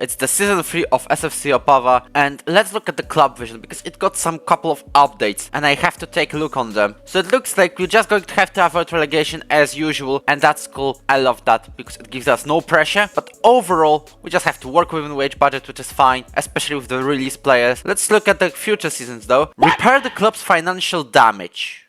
It's the season 3 of SFC Opava, and let's look at the club vision because it got some couple of updates and I have to take a look on them. So it looks like we're just going to have to avoid relegation as usual, and that's cool. I love that because it gives us no pressure, but overall we just have to work within wage budget, which is fine, especially with the release players. Let's look at the future seasons though. Repair the club's financial damage.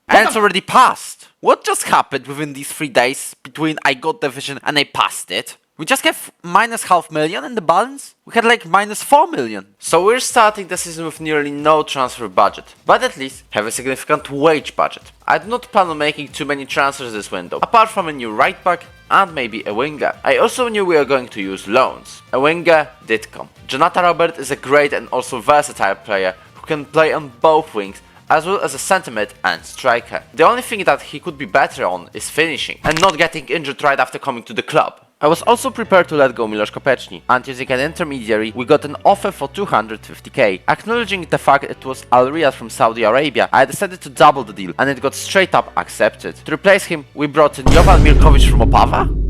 And it's already passed. What just happened within these 3 days between I got the vision and I passed it? We just have minus $500,000 in the balance? We had like minus 4 million. So we're starting the season with nearly no transfer budget, but at least have a significant wage budget. I do not plan on making too many transfers this window, apart from a new right back and maybe a winger. I also knew we were going to use loans. A winger did come. Jonathan Robert is a great and also versatile player who can play on both wings, as well as a centre mid and striker. The only thing that he could be better on is finishing, and not getting injured right after coming to the club. I was also prepared to let go Miloš Kopečný, and using an intermediary, we got an offer for 250k. Acknowledging the fact it was Al Riyadh from Saudi Arabia, I decided to double the deal, and it got straight up accepted. To replace him, we brought in Jovan Milkovic from Opava?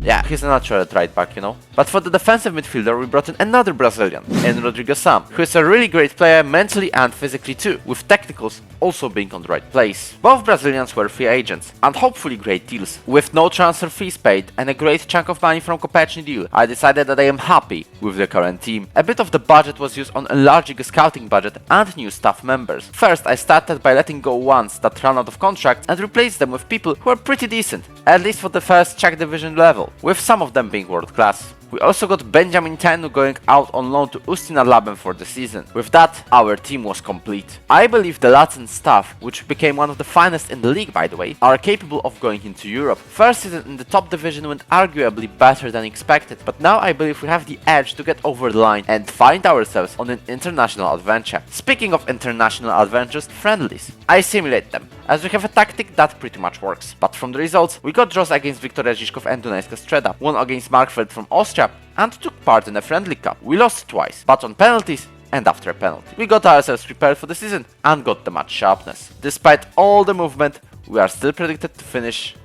Yeah, he's a natural at right back, you know. But for the defensive midfielder, we brought in another Brazilian, in Rodrigo Sam, who is a really great player mentally and physically too, with technicals also being on the right place. Both Brazilians were free agents, and hopefully great deals. With no transfer fees paid and a great chunk of money from Kopečný deal, I decided that I am happy with the current team. A bit of the budget was used on enlarging a scouting budget and new staff members. First, I started by letting go ones that ran out of contracts and replaced them with people who are pretty decent, at least for the first Czech division level, with some of them being world class. We also got Benjamin Tenu going out on loan to Ustina Laben for the season. With that, our team was complete. I believe the Latin staff, which became one of the finest in the league by the way, are capable of going into Europe. First season in the top division went arguably better than expected, but now I believe we have the edge to get over the line and find ourselves on an international adventure. Speaking of international adventures, friendlies. I simulate them, as we have a tactic that pretty much works. But from the results, we got draws against Viktoria Žižkov and Dunajska Streda, won against Markfeld from Austria, and took part in a friendly cup. We lost twice, but on penalties and after a penalty. We got ourselves prepared for the season and got the match sharpness. Despite all the movement, we are still predicted to finish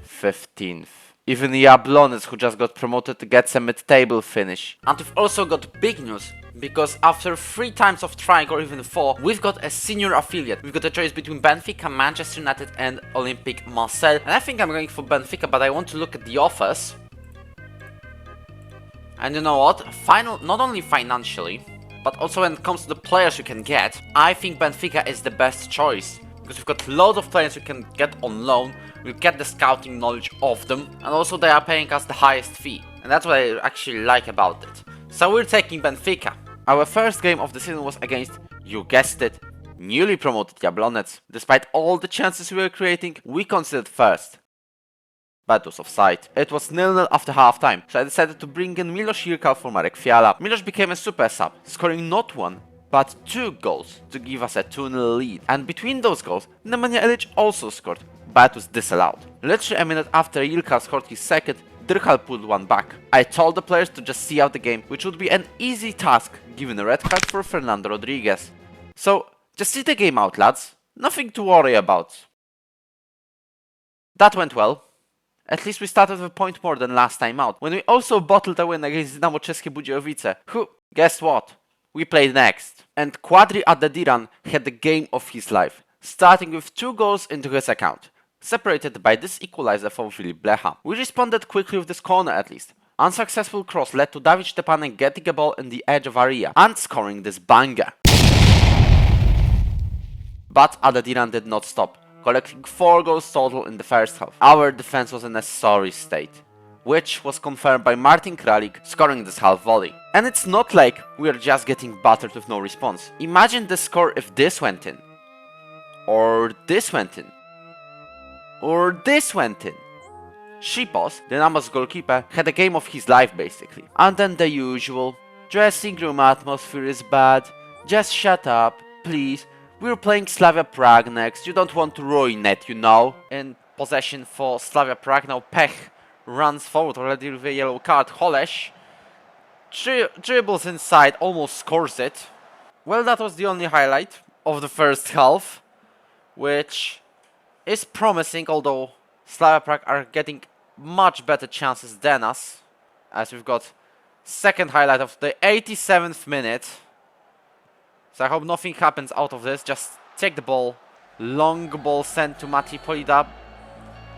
15th. Even Jablonec, who just got promoted, gets a mid-table finish. And we've also got big news, because after 3 times of trying, or even 4, we've got a senior affiliate. We've got a choice between Benfica, Manchester United and Olympique Marseille. And I think I'm going for Benfica, but I want to look at the offers. And you know what? Not only financially, but also when it comes to the players you can get, I think Benfica is the best choice. Because we've got loads of players you can get on loan, we get the scouting knowledge of them, and also they are paying us the highest fee. And that's what I actually like about it. So we're taking Benfica. Our first game of the season was against, you guessed it, newly promoted Jablonec. Despite all the chances we were creating, we considered first. But it was offside. It was 0-0 after half-time, so I decided to bring in Miloš Jirkal for Marek Fiala. Miloš became a super sub, scoring not 1, but 2 goals to give us a 2-0 lead. And between those goals, Nemanja Ilic also scored, but it was disallowed. Literally a minute after Jirkal scored his second, Drchal pulled one back. I told the players to just see out the game, which would be an easy task given a red card for Fernando Rodriguez. So, just see the game out, lads. Nothing to worry about. That went well. At least we started with a point more than last time out, when we also bottled a win against Dynamo Czeskie Budějovice, who, guess what? We played next. And Quadri Adediran had the game of his life, starting with 2 goals into his account, separated by this equalizer from Filip Blecha. We responded quickly with this corner at least. Unsuccessful cross led to David Stepanek getting a ball in the edge of area and scoring this banger. But Adediran did not stop, collecting 4 goals total in the first half. Our defense was in a sorry state, which was confirmed by Martin Kralik scoring this half volley. And it's not like we are just getting battered with no response. Imagine the score if this went in. Or this went in. Or this went in. Šipos, Dynamo's goalkeeper, had a game of his life basically. And then the usual, dressing room atmosphere is bad, just shut up, please. We're playing Slavia Prague next, you don't want to ruin it, you know. In possession for Slavia Prague, now Pech runs forward already with a yellow card. Holeš dribbles inside, almost scores it. Well, that was the only highlight of the first half, which is promising, although Slavia Prague are getting much better chances than us. as we've got second highlight of the 87th minute. So I hope nothing happens out of this. Just take the ball. Long ball sent to Mati Polida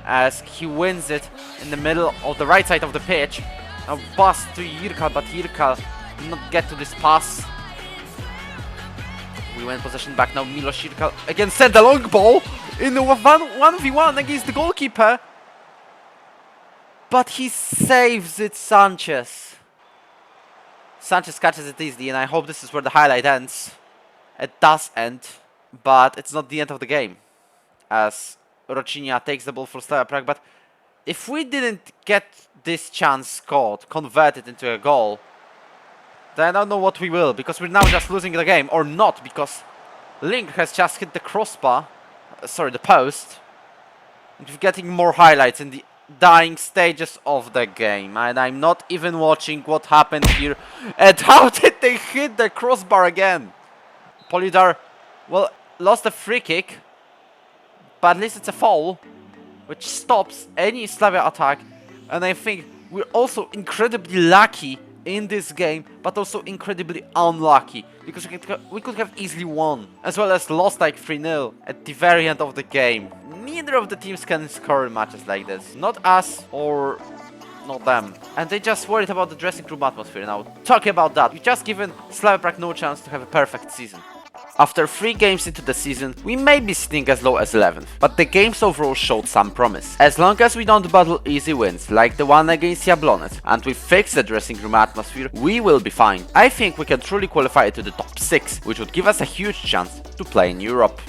as he wins it in the middle of the right side of the pitch. Now pass to Jirka, but Jirka did not get to this pass. We win possession back now. Milos Jirka again sent a long ball in the 1v1 against the goalkeeper. But he saves it, Sanchez. Sanchez catches it easily, and I hope this is where the highlight ends. It does end, but it's not the end of the game, as Wojtinho takes the ball for Slavia Prague. But if we didn't get this chance scored, converted into a goal, then I don't know what we will, because we're now just losing the game, or not, because Link has just hit the crossbar, sorry, the post, and we're getting more highlights in the dying stages of the game, and I'm not even watching what happened here. And how did they hit the crossbar again? Polidar, well, lost a free kick, but at least it's a foul, which stops any Slavia attack. And I think we're also incredibly lucky in this game, but also incredibly unlucky, because we could have easily won, as well as lost like 3-0 at the very end of the game. Neither of the teams can score in matches like this. Not us or not them. And they just worried about the dressing room atmosphere. Now, talking about that, we've just given Slavia Prague no chance to have a perfect season. After 3 games into the season, we may be sitting as low as 11th, but the games overall showed some promise. As long as we don't battle easy wins, like the one against Jablonec, and we fix the dressing room atmosphere, we will be fine. I think we can truly qualify to the top 6, which would give us a huge chance to play in Europe.